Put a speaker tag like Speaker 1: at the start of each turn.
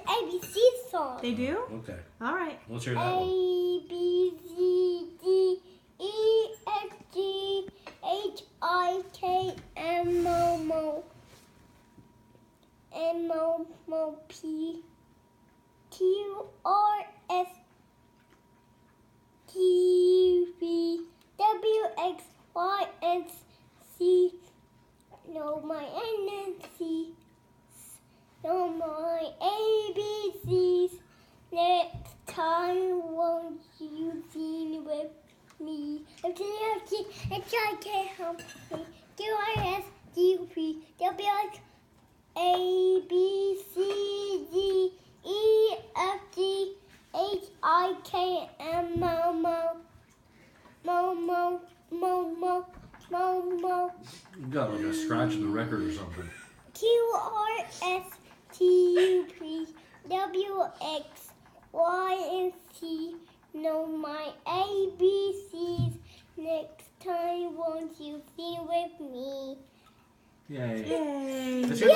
Speaker 1: ABC song.
Speaker 2: They do?
Speaker 3: Okay.
Speaker 2: All right.
Speaker 3: Let's hear that one.
Speaker 1: A, B, C, D, E, F, G, H, I, K, M, O, P, Q, R, S, T, V, W, X, Y, and Z. Know my NNC. Know my ABCs. Next time, won't you sing with me? H-I-K, help me. Q-R-S-T-U-V, W-X, A, B, C, D, E, F, G, H, I, K, M,
Speaker 3: You got like a scratch in the record or something.
Speaker 1: Q-R-S-T-U-V, W-X, Y, and Z. Know my ABCs. Next time, won't you sing with me?
Speaker 3: Yay.
Speaker 2: Yay.
Speaker 3: Let's hear the